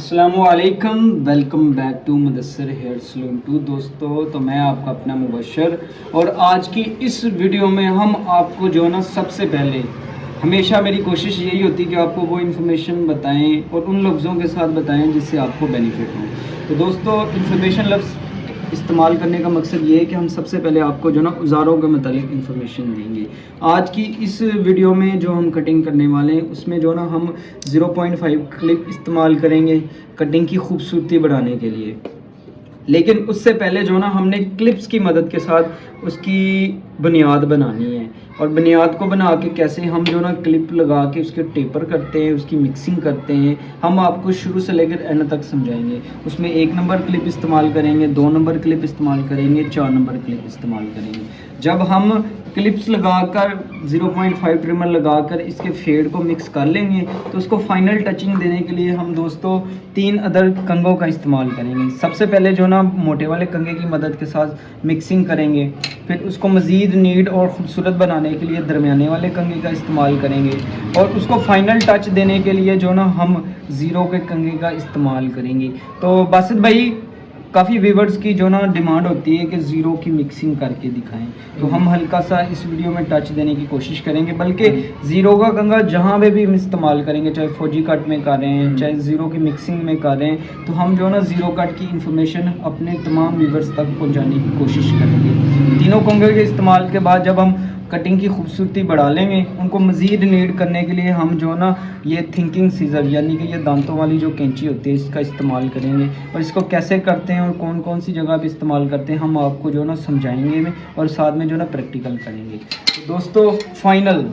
अस्सलामुअलैकुम, welcome back to Mudassir hair salon 2। दोस्तों, तो मैं आपका अपना मुबशर और आज की इस वीडियो में हम आपको जो ना सबसे पहले हमेशा मेरी कोशिश यही होती है कि आपको वो इन्फॉर्मेशन बताएं और उन लफ्ज़ों के साथ बताएं जिससे आपको बेनिफिट हो। तो दोस्तों, इन्फॉर्मेशन लफ्ज़ इस्तेमाल करने का मकसद ये है कि हम सबसे पहले आपको जो ना औज़ारों के मतलब इन्फॉर्मेशन देंगे। आज की इस वीडियो में जो हम कटिंग करने वाले हैं उसमें जो ना हम 0.5 क्लिप इस्तेमाल करेंगे कटिंग की खूबसूरती बढ़ाने के लिए। लेकिन उससे पहले जो ना हमने क्लिप्स की मदद के साथ उसकी बुनियाद बनानी है और बुनियाद को बना के कैसे हम जो ना क्लिप लगा के उसके टेपर करते हैं, उसकी मिक्सिंग करते हैं, हम आपको शुरू से लेकर एंड तक समझाएंगे। उसमें 1 नंबर क्लिप इस्तेमाल करेंगे, 2 नंबर क्लिप इस्तेमाल करेंगे, 4 नंबर क्लिप इस्तेमाल करेंगे। जब हम क्लिप्स लगाकर 0.5 ट्रिमर लगाकर इसके फेड को मिक्स कर लेंगे तो उसको फाइनल टचिंग देने के लिए हम दोस्तों 3 अदर कंगों का इस्तेमाल करेंगे। सबसे पहले जो ना मोटे वाले कंगे की मदद के साथ मिक्सिंग करेंगे, फिर उसको मज़ीद नीट और ख़ूबसूरत बनाने के लिए दरमियाने वाले कंगे का इस्तेमाल करेंगे और उसको फाइनल टच देने के लिए जो ना हम 0 के कंगे का इस्तेमाल करेंगे। तो बासित भाई, काफ़ी व्यूवर्स की जो ना डिमांड होती है कि 0 की मिक्सिंग करके दिखाएं, तो हम हल्का सा इस वीडियो में टच देने की कोशिश करेंगे। बल्कि 0 का कंगा जहाँ पे भी हम इस्तेमाल करेंगे, चाहे फौजी कट में कर रहे हैं, चाहे 0 की मिक्सिंग में कर रहे हैं, तो हम जो ना 0 कट की इन्फॉर्मेशन अपने तमाम व्यूवर्स तक पहुँचाने की कोशिश करेंगे। तीनों कंगे के इस्तेमाल के बाद जब हम कटिंग की खूबसूरती बढ़ा लेंगे, उनको मज़ीद नीट करने के लिए हम जो ना ये थिंकिंग सीज़र यानी कि ये दांतों वाली जो कैंची होती है इसका इस्तेमाल करेंगे और इसको कैसे करते हैं और कौन कौन सी जगह पे इस्तेमाल करते हैं हम आपको जो ना समझाएंगे में और साथ में जो ना प्रैक्टिकल करेंगे। तो दोस्तों, फाइनल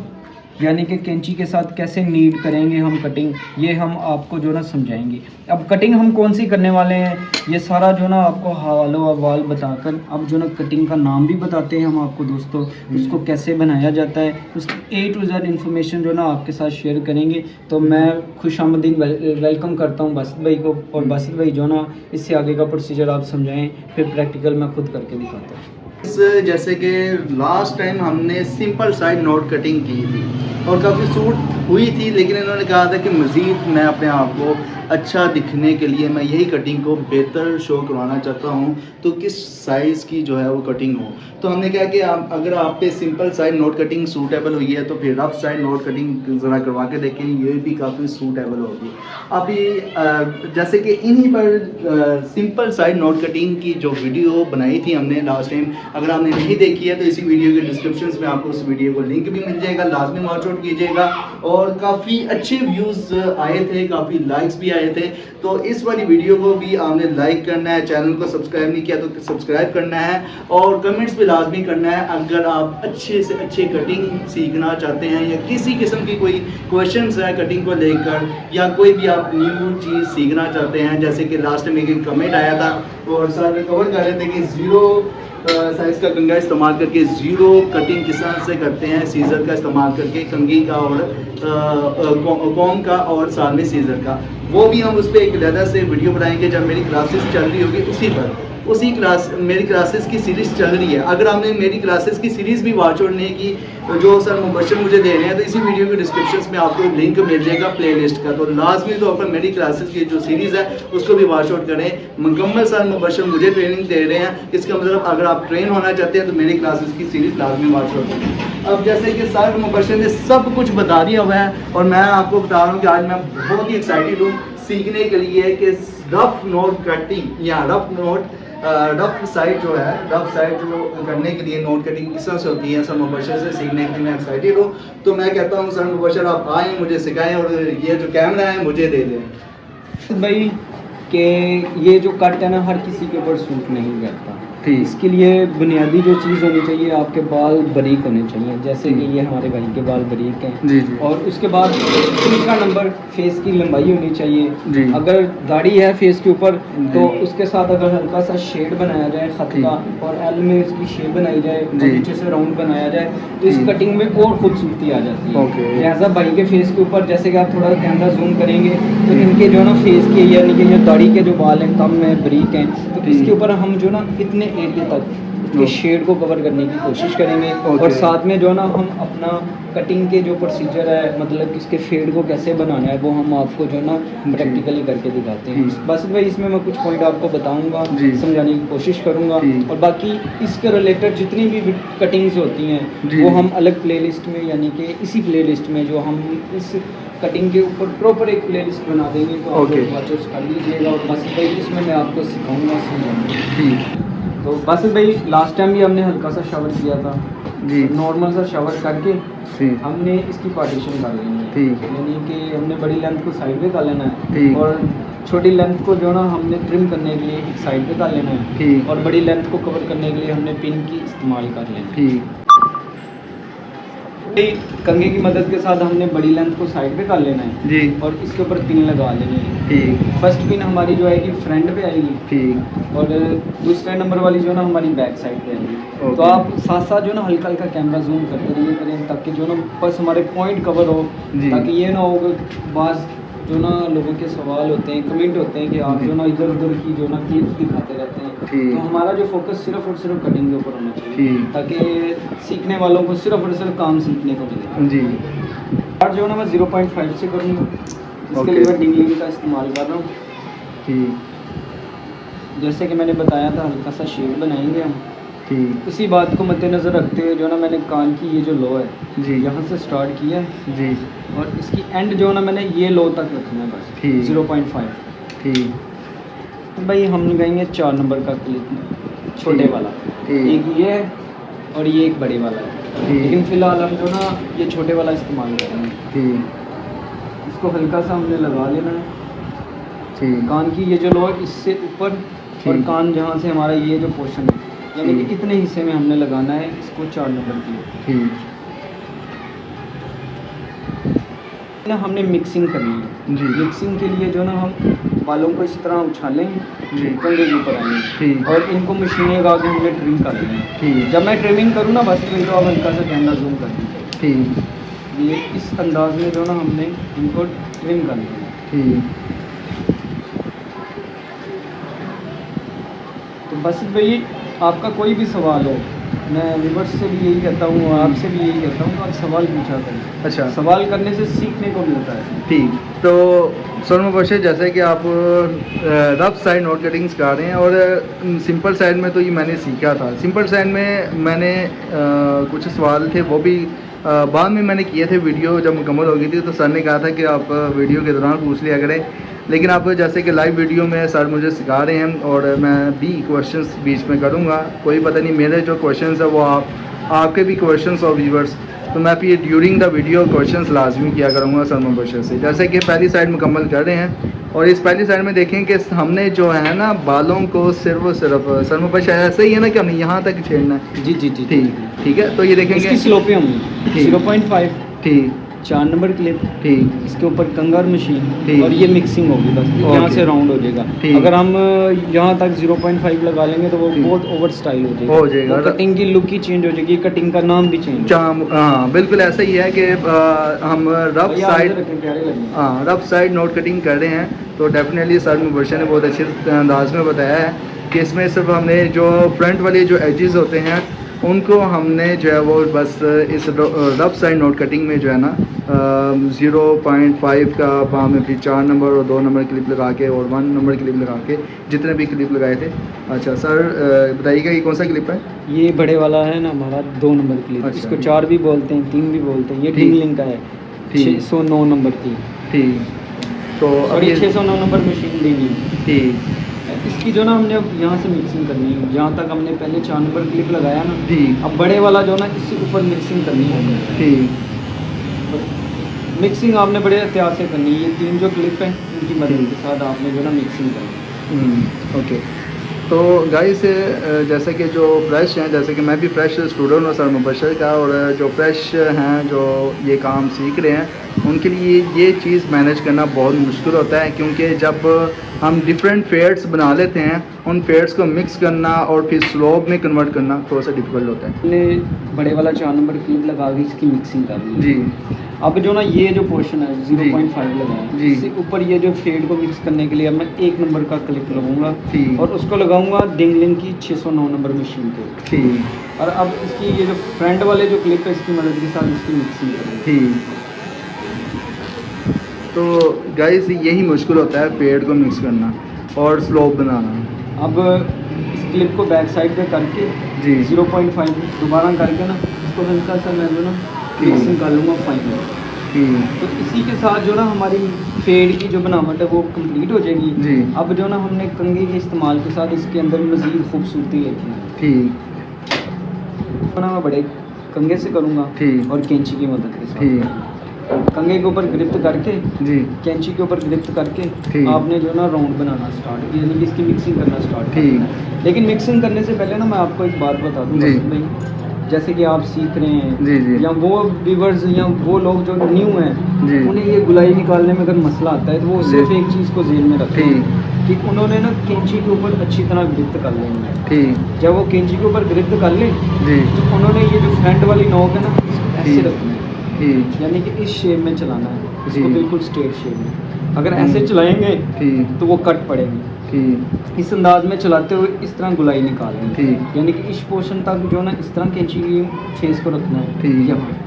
यानी कि कैंची के साथ कैसे नीट करेंगे हम कटिंग, ये हम आपको जो ना समझाएंगे। अब कटिंग हम कौन सी करने वाले हैं ये सारा जो ना आपको हालो अहवाल बताकर अब जो ना कटिंग का नाम भी बताते हैं हम आपको दोस्तों, उसको कैसे बनाया जाता है, उसकी A to Z इन्फॉर्मेशन जो ना आपके साथ शेयर करेंगे। तो मैं खुशामदीद वेलकम करता हूँ बासित भाई को, और बासित भाई जो ना इससे आगे का प्रोसीजर आप समझाएँ, फिर प्रैक्टिकल मैं खुद करके दिखाता हूँ। जैसे कि लास्ट टाइम हमने सिंपल साइड नोट कटिंग की थी और काफ़ी सूट हुई थी, लेकिन इन्होंने कहा था कि मज़ीद मैं अपने आप को अच्छा दिखने के लिए मैं यही कटिंग को बेहतर शो करवाना चाहता हूँ, तो किस साइज़ की जो है वो कटिंग हो। तो हमने कहा कि अगर आप पे simple side note cutting suitable हुई है तो फिर रफ साइड नोट कटिंग ज़रा करवा के देखें, ये भी काफ़ी सूटेबल होगी। अभी जैसे कि इन्हीं पर सिंपल साइड नोट कटिंग की जो वीडियो बनाई थी हमने लास्ट टाइम, अगर आपने नहीं देखी है तो इसी वीडियो के डिस्क्रिप्शन में आपको उस वीडियो को लिंक भी मिल जाएगा, लाजमी वॉच आउट कीजिएगा। और काफ़ी अच्छे व्यूज़ आए थे, काफ़ी लाइक्स भी आए थे। तो इस वाली वीडियो को भी आपने लाइक करना है, चैनल को सब्सक्राइब नहीं किया तो सब्सक्राइब करना है और कमेंट्स भी लाजमी करना है। अगर आप अच्छे से अच्छे कटिंग सीखना चाहते हैं या किसी किस्म की कोई क्वेश्चंस है कटिंग को लेकर, या कोई भी आप न्यू चीज़ सीखना चाहते हैं, जैसे कि लास्ट में एक कमेंट आया था और सर कवर कर रहे थे कि 0 साइज़ का कंगा इस्तेमाल करके 0 कटिंग किस तरह से करते हैं, सीज़र का इस्तेमाल करके कंगी का और कॉम का और साथ में सीज़र का, वो भी हम उस पर एक अलग से वीडियो बनाएंगे जब मेरी क्लासेस चल रही होगी। उसी क्लास मेरी क्लासेस की सीरीज़ चल रही है। अगर आपने मेरी क्लासेस की सीरीज़ भी वॉच आउट नहीं की जो सर मुबशर मुझे दे रहे हैं, तो इसी वीडियो के डिस्क्रिप्शन में आपको लिंक मिल जाएगा प्लेलिस्ट का। तो लाजमी तो पर मेरी क्लासेस की जो सीरीज़ है उसको भी वॉच आउट करें। मुकम्मल सर मुबशर मुझे ट्रेनिंग दे रहे हैं, इसका मतलब अगर आप ट्रेन होना चाहते हैं तो मेरी क्लासेस की सीरीज़ लाजमी वॉच आउट करें। अब जैसे कि सर मुबशर ने सब कुछ बता दिया हुआ है और मैं आपको बता रहा हूँ कि आज मैं बहुत ही एक्साइटेड हूँ सीखने के लिए कि रफ नोट कटिंग या रफ साइड जो है, रफ साइड जो करने के लिए नोट कटिंग किस तरह से होती है, सर मुबशर से सीखने के लिए मैं एक्साइटेड हूँ। तो मैं कहता हूँ सर मुबशर आप आएँ, मुझे सिखाएं और ये जो कैमरा है मुझे दे दें भाई कि ये जो कट है ना हर किसी के ऊपर सूट नहीं करता। ठीक, इसके लिए बुनियादी जो चीज़ होनी चाहिए, आपके बाल बारीक होने चाहिए, जैसे कि ये हमारे भाई के बाल बारीक हैं जी जी। और उसके बाद दूसरा नंबर फेस की लंबाई होनी चाहिए जी। अगर दाढ़ी है फेस के ऊपर तो उसके साथ अगर हल्का सा शेड बनाया जाए खत का और एल में इसकी शेप बनाई जाए और नीचे से राउंड बनाया जाए तो इस कटिंग में और खूबसूरती आ जाती है। लिहाजा भाई के फेस के ऊपर जैसे कि आप थोड़ा कैमरा जूम करेंगे तो इनके जो ना फेस के यानी कि जो दाढ़ी के जो बाल हैं कम हैं, बारीक हैं, तो इसके ऊपर हम जो ना इतने एरिया तक के शेड को कवर करने की कोशिश करेंगे और साथ में जो है ना हम अपना कटिंग के जो प्रोसीजर है, मतलब इसके फेड को कैसे बनाना है, वो हम आपको जो है ना प्रैक्टिकली करके दिखाते हैं। बस भाई इसमें मैं कुछ पॉइंट आपको बताऊंगा, समझाने की कोशिश करूंगा, और बाकी इसके रिलेटेड जितनी भी कटिंग्स होती हैं वो हम अलग प्लेलिस्ट में, यानी कि इसी प्लेलिस्ट में जो हम इस कटिंग के ऊपर प्रॉपर एक प्लेलिस्ट बना देंगे, तो आप वॉचर्स कर लीजिएगा। और बस भाई इसमें मैं आपको सिखाऊंगा, समझाऊंगा। तो बस भाई लास्ट टाइम भी हमने हल्का सा शावर किया था जी, नॉर्मल सा शावर करके हमने इसकी पार्टीशन कर लेनी है, यानी कि हमने बड़ी लेंथ को साइड पे कर लेना है और छोटी लेंथ को जो ना हमने ट्रिम करने के लिए एक साइड पे कर लेना है, और बड़ी लेंथ को कवर करने के लिए हमने पिन की इस्तेमाल कर लेना है। कंघे की मदद के साथ हमने बड़ी लेंथ को साइड पे कर लेना है जी, और इसके ऊपर पिन लगा लेनी है। ठीक, फर्स्ट पिन हमारी जो आएगी फ्रंट पे आएगी, ठीक, और दूसरे नंबर वाली जो ना हमारी बैक साइड पे आएगी। तो आप साथ साथ जो ना हल्का हल्का कैमरा जूम करते रहिए करें, ताकि जो ना बस हमारे पॉइंट कवर हो, ताकि ये ना हो बाज जो ना लोगों के सवाल होते हैं, कमेंट होते हैं कि आप जो ना इधर उधर की जो ना क्लिप्स दिखाते रहते हैं। तो हमारा जो फोकस सिर्फ और सिर्फ कटिंग के ऊपर होना चाहिए, ताकि सीखने वालों को सिर्फ और सिर्फ काम सीखने को मिले जी। और जो ना मैं 0.5 से करूँगा, इसके लिए मैं डिंगलिंग का इस्तेमाल कर रहा हूँ। जैसे कि मैंने बताया था, हल्का सा शेड बनाएंगे हम। उसी बात को मद्देनज़र रखते हुए जो ना मैंने कान की ये जो लो है जी, यहाँ से स्टार्ट किया है जी, और इसकी एंड जो ना मैंने ये लो तक रखना है बस 0.5। ठीक, तो भाई हम लगाएंगे 4 नंबर का क्लिप, छोटे वाला, एक ये है और ये एक बड़े वाला है, लेकिन फ़िलहाल हम जो ना ये छोटे वाला इस्तेमाल करेंगे। इसको हल्का सा हमने लगा लेना है कान की ये जो लो है इससे ऊपर, और कान जहाँ से हमारा ये जो पोर्शन है, यानी कि इतने हिस्से में हमने लगाना है इसको 4 नंबर की ना हमने मिक्सिंग करनी है जी। मिक्सिंग के लिए जो ना हम बालों को इस तरह उछालेंगे, कंधे के ऊपर आएंगे और इनको मशीन लगा के हमने ट्रिम कर लेना है। जब मैं ट्रिमिंग करूँ ना, बस तो आप हल्का सा कैमरा जूम कर दीजिए, ये इस अंदाज में जो ना हमने इनको ट्रिम कर लेना। तो बस भाई आपका कोई भी सवाल हो, मैं व्यूअर्स से भी यही कहता हूँ और आपसे भी यही कहता हूँ, आप सवाल पूछा करें। अच्छा, सवाल करने से सीखने को मिलता है। ठीक, तो सर मुबशर, जैसे कि आप रफ साइड नोट कटिंग्स कर रहे हैं, और सिंपल साइड में तो ये मैंने सीखा था। सिंपल साइड में मैंने कुछ सवाल थे वो भी बाद में मैंने किए थे, वीडियो जब मुकम्मल हो गई थी तो सर ने कहा था कि आप वीडियो के दौरान पूछ लिया करें, लेकिन आप जैसे कि लाइव वीडियो में सर मुझे सिखा रहे हैं और मैं भी क्वेश्चंस बीच में करूंगा। कोई पता नहीं, मेरे जो क्वेश्चंस है वो आपके भी क्वेश्चंस और व्यूअर्स, तो मैं फिर ड्यूरिंग द वीडियो क्वेश्चंस लाजमी किया करूंगा सर मुबशर से। जैसे कि पहली साइड मुकम्मल कर रहे हैं, और इस पहली साइड में देखें कि हमने जो है ना बालों को सिर्फ और सिर्फ सर मुबशर ऐसे ही है ना कि हमने यहाँ तक छेड़ना है। जी जी जी, ठीक है। तो ये देखेंगे स्लोप पे हम 0.5, ठीक, 4 नंबर क्लिप, ठीक, इसके ऊपर कंगार मशीन, और ये मिक्सिंग होगी बस, यहाँ से राउंड हो जाएगा। अगर हम यहाँ तक 0.5 लगा लेंगे तो वो बहुत ओवर स्टाइल हो जाएगा, कटिंग की लुक ही चेंज हो जाएगी, कटिंग का नाम भी चेंज। हाँ बिल्कुल ऐसा ही है कि हम रफ साइड नोट कटिंग कर रहे हैं, तो डेफिनेटली सर मुबशर ने बहुत अच्छे अंदाज में बताया है कि इसमें सिर्फ हमने जो फ्रंट वाले जो एजेस होते हैं उनको हमने जो है वो बस इस रफ साइड नोट कटिंग में जो है ना 0.5 का हमें फिर 4 नंबर और 2 नंबर क्लिप लगा के और 1 नंबर क्लिप लगा के जितने भी क्लिप लगाए थे। अच्छा सर बताइएगा ये कौन सा क्लिप है? ये बड़े वाला है ना हमारा 2 नंबर क्लिप। अच्छा, इसको 4 भी बोलते हैं, 3 भी बोलते हैं। ये डिंगलिंग का है, 609 नंबर की। ठीक, तो और ये 609 नंबर मशीन डिंगलिंग। ठीक, इसकी जो ना हमने अब यहाँ से मिक्सिंग करनी है, जहाँ तक हमने पहले 4 नंबर क्लिप लगाया ना, ठीक, अब बड़े वाला जो ना इससे ऊपर मिक्सिंग करनी है। ठीक, मिक्सिंग आपने बड़े एहतियात से करनी है। ये 3 जो क्लिप हैं इनकी मदद के साथ आपने जो ना मिक्सिंग करनी। ओके, तो गाइस जैसे कि जो फ्रेश हैं, जैसे कि मैं भी फ्रेश स्टूडेंट हूँ सर मुबशर का, और जो फ्रेश हैं जो ये काम सीख रहे हैं, उनके लिए ये चीज़ मैनेज करना बहुत मुश्किल होता है, क्योंकि जब हम डिफरेंट फेड्स बना लेते हैं उन फेड्स को मिक्स करना और फिर स्लोप में कन्वर्ट करना थोड़ा सा डिफिकल्ट होता है। हमने बड़े वाला 4 नंबर क्लिप लगा के इसकी मिक्सिंग कर ली। जी। अब जो ना ये जो पोर्शन है 0.5 लगाया, जी। इससे ऊपर ये जो फेड को मिक्स करने के लिए अब मैं 1 नंबर का क्लिप लगाऊंगा ठीक। और उसको लगाऊंगा डिंगलिन की 609 नंबर मशीन पे। ठीक। और अब इसकी ये जो फ्रंट वाले जो क्लिप है इसकी मदद के साथ इसकी मिक्सिंग करेंगे। ठीक। तो गाइस यही मुश्किल होता है पेड़ को मिक्स करना और स्लोप बनाना। अब इस क्लिप को बैक साइड पे करके जी। 0.5 दोबारा करके ना इसको हल्का सा मैं जो ना मिक्सिंग कर लूँगा फाइनल। ठीक। तो इसी के साथ जो ना हमारी फेड की जो बनावट है वो कंप्लीट हो जाएगी। जी। अब जो ना हमने कंघी के इस्तेमाल के साथ इसके अंदर मज़ीद खूबसूरती लेके है। ठीक। ना मैं बड़े कंघे से करूँगा। ठीक। और कैंची की मदद के साथ। ठीक। कंघे के ऊपर ग्रिफ्ट करके जी। कैंची के ऊपर ग्रिफ्ट करके ठीक। आपने जो ना राउंड बनाना स्टार्ट यानी कि इसकी मिक्सिंग करना स्टार्ट ठीक। करना है। लेकिन मिक्सिंग करने से पहले ना मैं आपको एक बात बता दूँ जी। भाई, जैसे कि आप सीख रहे हैं जी। जी। या वो व्यूवर्स या वो लोग जो न्यू हैं जी। उन्हें ये गुलाई निकालने में अगर मसला आता है तो वो सिर्फ एक चीज़ को ज़हन में रखें कि उन्होंने ना कैंची के ऊपर अच्छी तरह ग्रिफ्ट कर लेनी है। ठीक। जब वो कैंची के ऊपर ग्रिफ्ट कर लें जी। तो उन्होंने ये जो फ्रंट वाली नोक है ना ऐसे ठीक। रखनी है, ठीक। यानी कि इस शेप में चलाना है इसको, जी। बिल्कुल स्ट्रेट शेप में। अगर ऐसे चलाएंगे ठीक। तो वो कट पड़ेगी। ठीक। इस अंदाज में चलाते हुए इस तरह गुलाई निकालनी है, ठीक। यानी कि इस पोर्शन तक जो ना इस तरह कैंची की फेस को रखना है ठीक। यहाँ,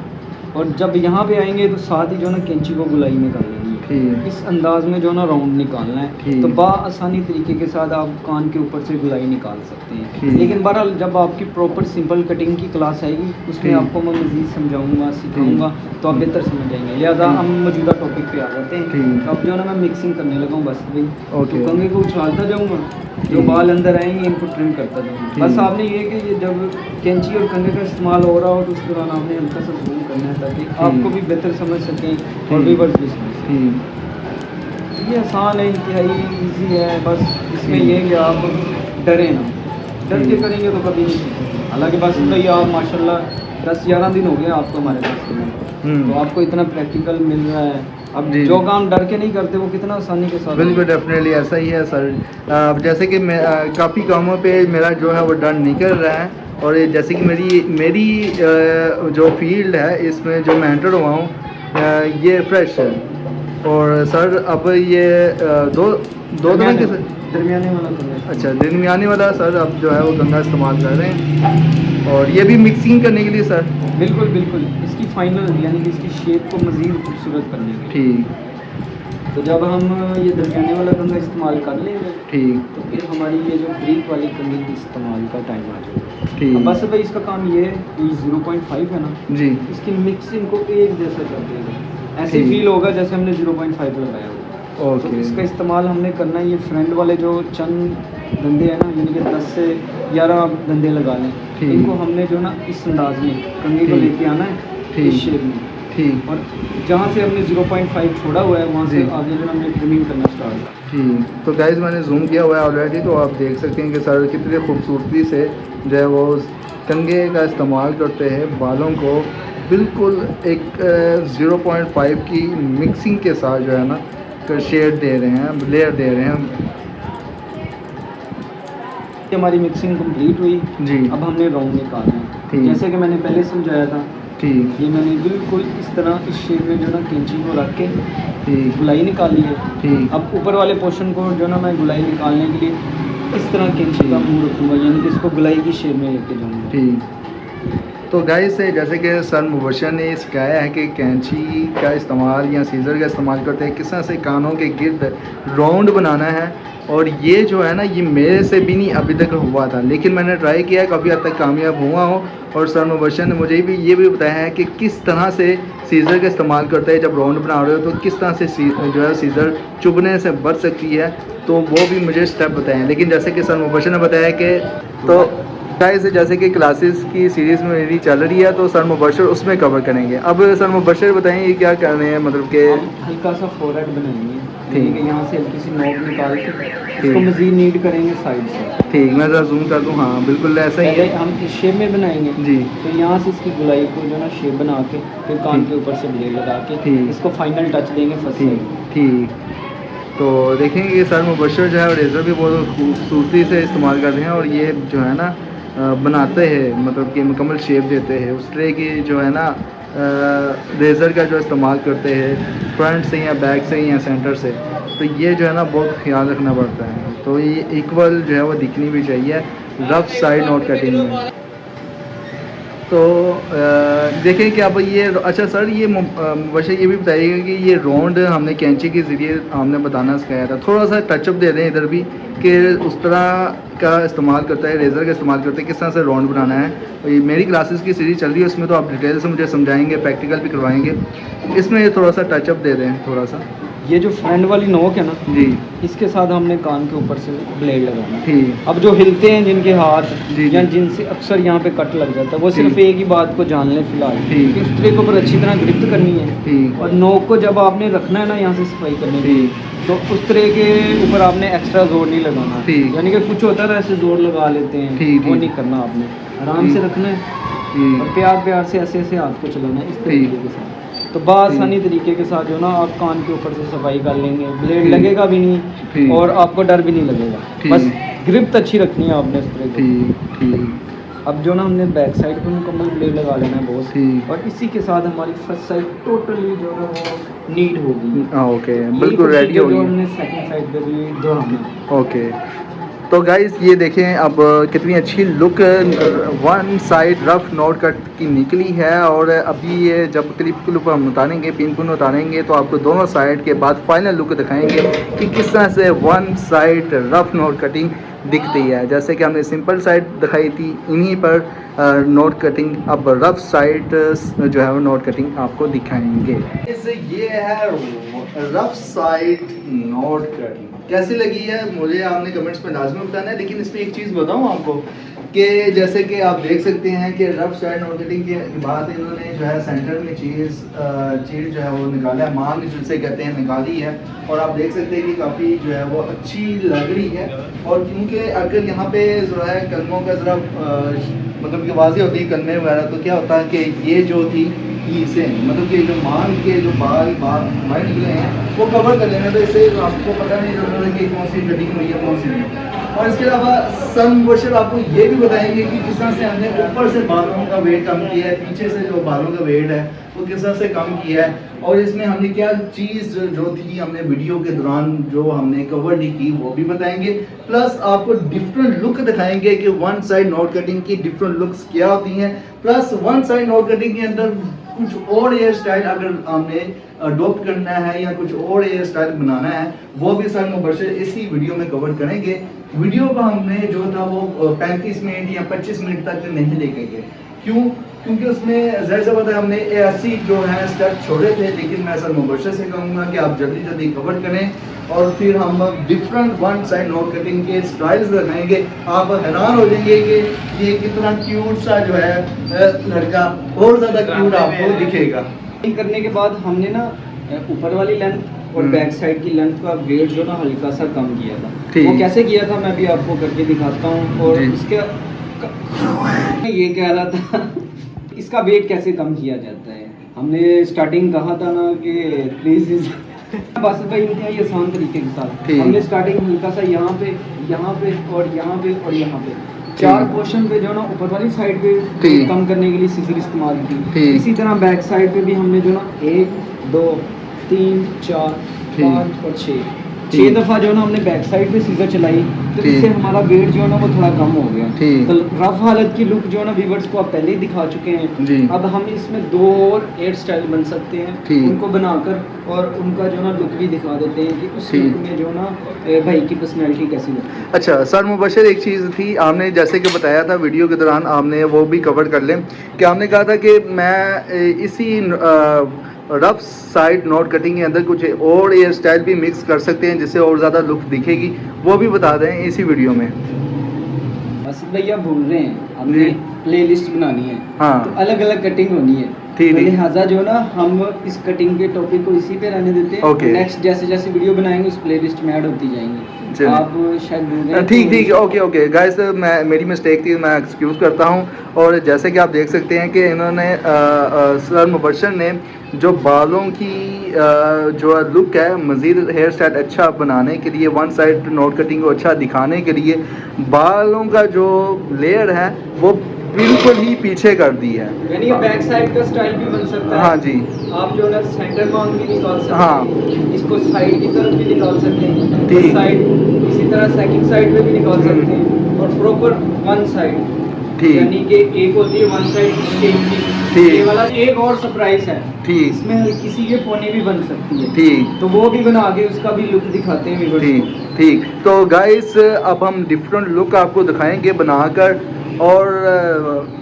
और जब यहाँ पे आएंगे तो साथ ही जो ना कैंची को गुलाई निकाल लेनी है। ठीक। इस अंदाज में जो ना राउंड निकालना है। ठीक। तो आसानी तरीके के साथ आप कान के ऊपर से गुलाई निकाल सकते हैं। ठीक। लेकिन बहरहाल जब आपकी प्रॉपर सिंपल कटिंग की क्लास आएगी उसमें ठीक। आपको मैं मज़ीद समझाऊंगा सिखाऊंगा तो आप बेहतर समझ जाएंगे। लिहाजा हम मौजूदा टॉपिक पे आ जाते हैं। ठीक। अब जो ना मैं मिक्सिंग करने लगा हूँ बस भाई। ओके। तो कंघे को उछालता जाऊँगा, जो ठीक। बाल अंदर आएंगे इनको ट्रिम करता जाऊँगा। ठीक। बस आपने ये कि ये जब कैंची और कंघे का इस्तेमाल हो रहा हो तो उस दौरान आपने हल्का सा जूम करना है ताकि आपको भी बेहतर समझ सकें और ठीक। व्यूअर्स भी समझ सकें। ठीक। ये आसान है, इंतहाई ईजी है। बस इसमें ठीक। ये है कि आप डरें ना, डर के ठीक। करेंगे तो कभी नहीं सीखेंगे। हालांकि बस तो ये आप माशाल्लाह 10-11 दिन हो गए आपको हमारे पास में, तो आपको इतना प्रैक्टिकल मिल रहा है। अब जी। जो काम डर के नहीं करते वो कितना आसानी के साथ। बिल्कुल डेफिनेटली ऐसा ही है सर। अब जैसे कि मैं काफ़ी कामों पे मेरा जो है वो डर निकल रहा है, और ये जैसे कि मेरी जो फील्ड है इसमें जो मैं एंटर हुआ हूँ ये फ्रेश है। और सर अब ये दो तरह के दरमियाने वाला कंघा। अच्छा दरमियाने वाला सर अब जो है वो कंघा इस्तेमाल कर रहे हैं, और ये भी मिक्सिंग करने के लिए सर। बिल्कुल बिल्कुल, इसकी फाइनल यानी कि इसकी शेप को मज़ीद खूबसूरत करने के लिए। ठीक। तो जब हम ये दरमियाने वाला कंघा इस्तेमाल कर लेंगे ठीक। तो फिर हमारी ये जो ब्रीक वाली कंघी की इस्तेमाल का टाइम आ जाएगा। ठीक। अब बस भाई इसका काम ये है कि 0.5 है ना, जी। इसकी मिक्सिंग को एक जैसा कर देगा, ऐसे ठीक। फील होगा जैसे हमने 0.5 लगाया होगा। तो ओके। इसका इस्तेमाल हमने करना है, ये फ्रंट वाले जो चंद धंधे हैं ना, यानी कि 10 से 11 धंधे लगा लें, ठीक। इनको हमने जो ना इस अंदाज में कंघी को ठीक। लेके आना है, ठीक। इस शेप में। ठीक। और जहाँ से हमने 0.5 छोड़ा हुआ है वहाँ से जी। आगे जो हमने ट्रिमिंग करना स्टार्ट किया। ठीक। तो गाइज मैंने जूम किया हुआ है ऑलरेडी, तो आप देख सकते हैं कि सर कितनी खूबसूरती से जो है वो कंघे का इस्तेमाल करते हैं, बालों को बिल्कुल एक 0.5 की मिक्सिंग के साथ जो है ना शेड दे रहे हैं, लेयर दे रहे हैं। हमारी मिक्सिंग कंप्लीट हुई। जी। अब हमने राउंड निकालना है, ठीक। जैसे कि मैंने पहले समझाया था। ठीक। ये मैंने बिल्कुल इस तरह इस शेप में जो ना कैंची को रख के ठीक। गुलाई निकाली है। ठीक। अब ऊपर वाले पोर्शन को जो ना मैं गुलाई निकालने के लिए इस तरह कैंची का मुंह रखूँगा, यानी कि इसको गुलाई की शेप में लेके जाऊँगा। ठीक। तो गाइस से जैसे कि सर मुबशर ने सिखाया है कि कैंची का इस्तेमाल या सीज़र का इस्तेमाल करते हैं, किस तरह से कानों के गिर्द राउंड बनाना है। और ये जो है ना ये मेरे से भी नहीं अभी तक हुआ था, लेकिन मैंने ट्राई किया है, काफ़ी हद तक कामयाब हुआ हूँ। और सर मुबशर ने मुझे भी ये भी बताया है कि किस तरह से सीज़र का इस्तेमाल करते हैं जब राउंड बना रहे हो, तो किस तरह से जो है सीज़र चुभने से बच सकती है, तो वो भी मुझे स्टेप बताए हैं। लेकिन जैसे कि सर मुबशर ने बताया कि तो गाइस जैसे कि क्लासेस की सीरीज़ में मेरी चल रही है, तो सर मुबशर उसमें कवर करेंगे। अब सर मुबशर बताएं ये क्या कर रहे हैं, मतलब कि हम हल्का सा फोरहेड बनाएंगे। ठीक है, यहाँ से हल्की सी नोक निकाल के इसको मजीद नीट करेंगे साइड से। ठीक, मैं ज़रा जूम कर दूँ। हाँ बिल्कुल ऐसा ही पहले है। हम इस शेप में बनाएंगे जी। तो यहाँ से इसकी गुलाई को जो ना शेप बना के फिर कान के ऊपर से ब्लेड लगा के ठीक। इसको फाइनल टच देंगे फर्स्ट ठीक साइड। ठीक। तो देखेंगे कि सर मुबशर जो है रेज़र भी बहुत खूबसूरती से इस्तेमाल कर रहे हैं और ये जो है ना बनाते हैं, मतलब कि मुकम्मल शेप देते हैं उस तरह की जो है ना रेज़र का जो इस्तेमाल करते हैं फ्रंट से या बैक से या सेंटर से, तो ये जो है ना बहुत ख्याल रखना पड़ता है। तो ये इक्वल जो है वो दिखनी भी चाहिए रफ साइड नोट कटिंग में। तो देखें कि अब ये अच्छा सर ये मुबशर ये भी बताइएगा कि ये राउंड हमने कैंची के ज़रिए हमने बताना सिखाया था, थोड़ा सा टचअप दे दें इधर भी कि उस तरह का इस्तेमाल करता है रेज़र का इस्तेमाल करते हैं किस तरह से राउंड बनाना है। और ये मेरी क्लासेस की सीरीज चल रही है उसमें तो आप डिटेल से मुझे समझाएंगे, प्रैक्टिकल भी करवाएंगे, इसमें ये थोड़ा सा टचअप दे दें थोड़ा सा। ये जो फ्रंट वाली नोक है ना जी, इसके साथ हमने कान के ऊपर से ब्लेड लगाना है। ठीक। अब जो हिलते हैं जिनके हाथ जी, या जी। जिनसे अक्सर यहाँ पे कट लग जाता है वो सिर्फ ठीक। एक ही बात को जान लें फिलहाल ठीक। कि उस ट्रे के ऊपर अच्छी तरह ग्रिप करनी है ठीक। और नोक को जब आपने रखना है ना यहाँ से सफाई करने के लिए ठीक। तो उस तरह के ऊपर आपने एक्स्ट्रा जोर नहीं लगाना। ठीक। यानी कि कुछ होता है ना ऐसे जोर लगा लेते हैं, ठीक, वो ठीक। नहीं करना आपने, आराम से ठीक। रखना है ठीक। और प्यार प्यार से ऐसे ऐसे हाथ को चलाना है इस तरीके ठीक। के साथ। तो बासानी तरीके के साथ जो ना आप कान के ऊपर से सफाई कर लेंगे, ब्लेड ठीक। लगेगा भी नहीं ठीक। और आपको डर भी नहीं लगेगा। ठीक। बस ग्रिप अच्छी रखनी है आपने इस तरह की। ठीक ठीक। अब जो ना हमने बैक साइड पे मुकम्मल ब्लेड लगा लेना है बहुत, ठीक। और इसी के साथ हमारी फर्स्ट साइड टोटली जो है वो नीट होगी। हाँ ओके, यही बिल्कुल रेडी procedure जो होगी। हमने सेकंड साइड पे भी दोहराना है। ओके, तो गाइस ये देखें अब कितनी अच्छी look one side rough note cut की निकली है। और अभी ये जब क्लिप के ऊपर हम उतारेंगे, पिन पुन उतारेंगे तो आपको दोनों साइड के बाद फाइनल लुक दिखाएंगे कि किस तरह से one side rough note cutting दिखती है। जैसे कि हमने सिंपल साइड दिखाई थी, इन्हीं पर नोट कटिंग अब रफ साइड जो है वो नोट कटिंग आपको दिखाएंगे। ये है रफ साइड नोट कटिंग, कैसी लगी है मुझे आपने कमेंट्स में लाजमी बताना है। लेकिन इसमें एक चीज़ बताऊं आपको कि जैसे कि आप देख सकते हैं कि रफ साइड नोट कटिंग के बाद इन्होंने जो है सेंटर में चीज़ जो है वो निकाला है, मान जिसे कहते हैं निकाली है। और आप देख सकते हैं कि काफ़ी जो है वो अच्छी लग रही है। और क्योंकि अगर यहाँ पे जो है कलमों का ज़रा मतलब कि वाज़ेह होती है कलमे वगैरह, तो क्या होता है कि ये जो थी से मतलब कि जो मान के जो बाल बाहर निकले हैं वो कवर कर लेना, तो इससे आपको पता नहीं चल रहा है कि कौन सी कटिंग हुई है कौन सी नहीं। और इसके अलावा सन मुबशर आपको ये भी बताएंगे कि किस तरह से हमने ऊपर से बालों का वेट कम किया है, पीछे से जो बालों का वेट है वो किस तरह से कम किया है, और इसमें हमने क्या चीज़ जो थी हमने वीडियो के दौरान जो हमने कवर नहीं की वो भी बताएंगे। प्लस आपको डिफरेंट लुक दिखाएंगे कि वन साइड नोट कटिंग की डिफरेंट लुक्स क्या होती हैं। Plus one side note cutting के अंदर कुछ और हेयर स्टाइल अगर हमने अडोप्ट करना है या कुछ और हेयर स्टाइल बनाना है वो भी सर मुबशर इसी वीडियो में कवर करेंगे। वीडियो को हमने जो था वो 35 मिनट या 25 मिनट तक नहीं लेके गए। क्यों? क्योंकि उसमें ज़ाहिर सी बात है हमने 80 जो है स्टेप छोड़े थे। लेकिन मैं सर मुबशर से कहूँगा कि आप जल्दी जल्दी कवर करें और फिर हम different one side note cutting के स्टाइल्स लगाएंगे। आप हैरान हो जाएंगे कि ये कितना क्यूट सा जो है लड़का और ज़्यादा क्यूट आपको दिखेगा। करने के बाद हमने ना ऊपर वाली लेंथ और बैक साइड की लेंथ का वेट जो ना हल्का सा कम किया था। वो कैसे किया था मैं भी आपको करके दिखाता हूँ। और इसके ये कह रहा था इसका वेट कैसे कम किया जाता है। हमने स्टार्टिंग कहा था ना कि प्लीज बस भाई इंतहाई आसान तरीके के साथ हमने स्टार्टिंग हल्का सा यहाँ पे और यहाँ पे और यहाँ पे 4 पोर्शन पे जो ना ऊपर वाली साइड पे कम करने के लिए सीजर इस्तेमाल की। इसी तरह बैक साइड पे भी हमने जो ना 1 2 3 4 5 और 6 दफ़ा जो ना हमने बैक साइड पे सीजर चलाई, तो इससे हमारा वेट जो है ना वो थोड़ा कम हो गया। तो रफ हालत की लुक जो है ना व्यूअर्स को आप पहले ही दिखा चुके हैं। अब हम इसमें 2 और हेयर स्टाइल बन सकते हैं, उनको बनाकर और उनका जो ना लुक भी दिखा देते हैं कि उस लुक में जो ना भाई की पर्सनैलिटी कैसी लगती है। अच्छा सर मुबशर एक चीज़ थी आपने जैसे कि बताया था वीडियो के दौरान, आपने वो भी कवर कर लें कि आपने कहा था कि मैं इसी रफ साइड नोट कटिंग के अंदर कुछ और हेयर स्टाइल भी मिक्स कर सकते हैं जिससे और ज़्यादा लुक दिखेगी, वो भी बता दें इसी वीडियो में। बस भैया भूल रहे हैं हमने प्लेलिस्ट बनानी है। हाँ, तो अलग अलग कटिंग होनी है। ठीक। लिहाजा जो ना हम इस कटिंग के टॉपिक को इसी पे रहने देते हैं। ओके। नेक्स्ट जैसे जैसे वीडियो बनाएंगे उस प्लेलिस्ट में ऐड होती जाएंगी। चलिए। आप शायद भूल गए ठीक तो- ठीक, ओके ओके गाइस, मेरी मिस्टेक थी, मैं एक्सक्यूज़ करता हूँ। और जैसे कि आप देख सकते हैं कि इन्होंने सर मुबशर ने जो बालों की जो लुक है मज़ीद हेयर स्टाइल अच्छा बनाने के लिए, वन साइड नोट कटिंग को अच्छा दिखाने के लिए बालों का जो लेयर है वो बिल्कुल ही पीछे कर दी है। यानी ये बैक साइड का स्टाइल भी बन सकता है। हाँ जी। आप जो है सेंटर माउंट भी निकाल सकते हाँ। हैं, इसको साइड की तरफ भी निकाल सकते हैं, ठीक। साइड इसी तरह सेकंड साइड पे भी निकाल सकते हैं, और प्रॉपर वन साइड, ठीक। यानी कि एक होती है वन साइड शेप की। ठीक। ये वाला एक और सरप्राइज है, ठीक इसमें हल्की सी ये पोनी भी बन सकती है। ठीक तो वो भी बना के उसका भी लुक दिखाते हैं व्यूअर्स ठीक को। ठीक। तो गाइस अब हम डिफरेंट लुक आपको दिखाएंगे बनाकर, और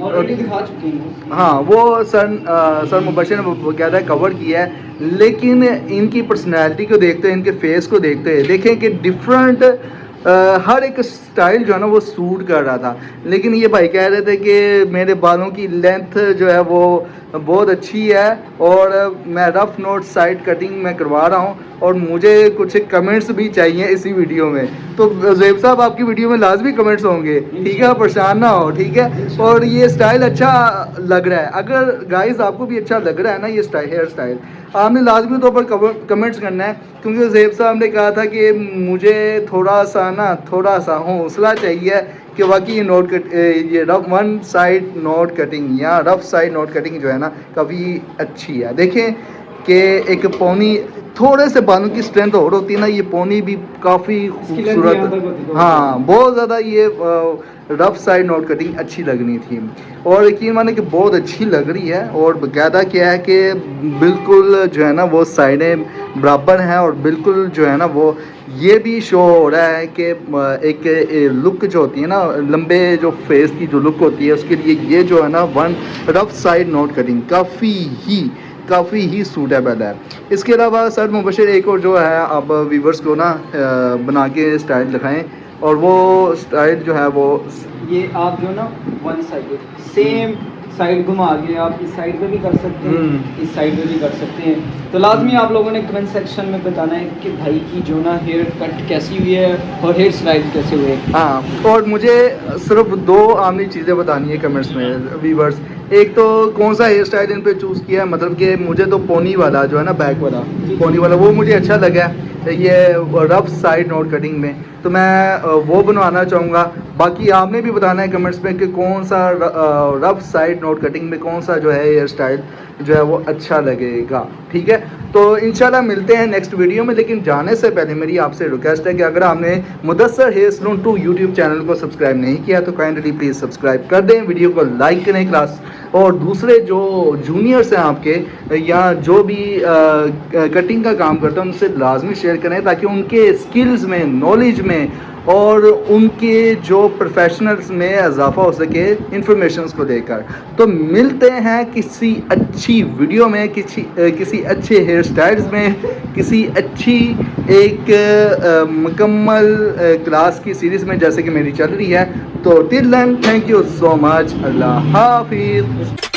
ऑलरेडी दिखा चुके हैं। हाँ वो सर मुबशर ने बकायदा कवर किया है, लेकिन इनकी पर्सनैलिटी को देखते हैं, इनके फेस को देखते हैं, देखें कि डिफरेंट हर एक स्टाइल जो है ना वो सूट कर रहा था। लेकिन ये भाई कह रहे थे कि मेरे बालों की लेंथ जो है वो बहुत अच्छी है और मैं रफ नोट साइड कटिंग में करवा रहा हूँ, और मुझे कुछ कमेंट्स भी चाहिए इसी वीडियो में। तो ज़ेब साहब आपकी वीडियो में लाजमी कमेंट्स होंगे, ठीक है, परेशान ना हो, ठीक है। और ये स्टाइल अच्छा लग रहा है, अगर गाइस आपको भी अच्छा लग रहा है ना ये स्टाइल, हेयर स्टाइल, आपने लाजमी तौर पर कमेंट्स करना है, क्योंकि ज़ेब साहब ने कहा था कि मुझे थोड़ा सा हौसला चाहिए कि वाकई ये नोट कट, ये rough one side note cutting या रफ साइड नोट कटिंग जो है ना काफ़ी अच्छी है। देखें कि एक पौनी थोड़े से बालों की स्ट्रेंथ और होती है ना, ये पौनी भी काफ़ी खूबसूरत, हाँ बहुत ज़्यादा ये रफ साइड नोट कटिंग अच्छी लगनी थी, और यकीन माने कि बहुत अच्छी लग रही है। और बाकायदा क्या है कि बिल्कुल जो है ना वो साइडें बराबर हैं, और बिल्कुल जो है ना वो ये भी शो हो रहा है कि एक लुक जो होती है ना लंबे जो फेस की जो लुक होती है उसके लिए ये जो है ना one rough side note cutting काफ़ी ही सूटेबल है। इसके अलावा सर मुबशर एक और जो है आप व्यूवर्स को ना बना के स्टाइल दिखाएं, और वो स्टाइल जो है वो ये आप जो ना वन साइड सेम साइड घुमा के आप इस साइड पे भी कर सकते हैं, इस साइड पे भी कर सकते हैं। तो लाजमी आप लोगों ने कमेंट सेक्शन में बताना है कि भाई की जो ना हेयर कट कैसी हुई है और हेयर स्टाइल कैसे हुए। हाँ, और मुझे सिर्फ दो आमनी चीज़ें बतानी है कमेंट्स में व्यूवर्स। एक तो कौन सा हेयर स्टाइल इन पे चूज़ किया है, मतलब कि मुझे तो पोनी वाला जो है ना बैक वाला पोनी वाला वो मुझे अच्छा लगा ये रफ साइड नोट कटिंग में, तो मैं वो बनवाना चाहूँगा। बाकी आपने भी बताना है कमेंट्स में कि कौन सा रफ साइड नोट कटिंग में कौन सा जो है हेयर स्टाइल जो है वो अच्छा लगेगा, ठीक है। तो इंशाल्लाह मिलते हैं नेक्स्ट वीडियो में, लेकिन जाने से पहले मेरी आपसे रिक्वेस्ट है कि अगर आपने Mudassar hair salon 2 YouTube channel को सब्सक्राइब नहीं किया तो काइंडली प्लीज़ सब्सक्राइब कर दें, वीडियो को लाइक करें क्लास, और दूसरे जो जूनियर्स हैं आपके या जो भी कटिंग का काम करते हैं उनसे लाजमी शेयर करें, ताकि उनके स्किल्स में, नॉलेज में और उनके जो प्रोफेशनल्स में इजाफा हो सके इंफॉर्मेशंस को देकर। तो मिलते हैं किसी अच्छी वीडियो में, किसी अच्छे हेयर स्टाइल्स में, किसी अच्छी एक मुकम्मल क्लास की सीरीज़ में जैसे कि मेरी चल रही है। तो till then thank you so much, अल्लाह हाफिज़।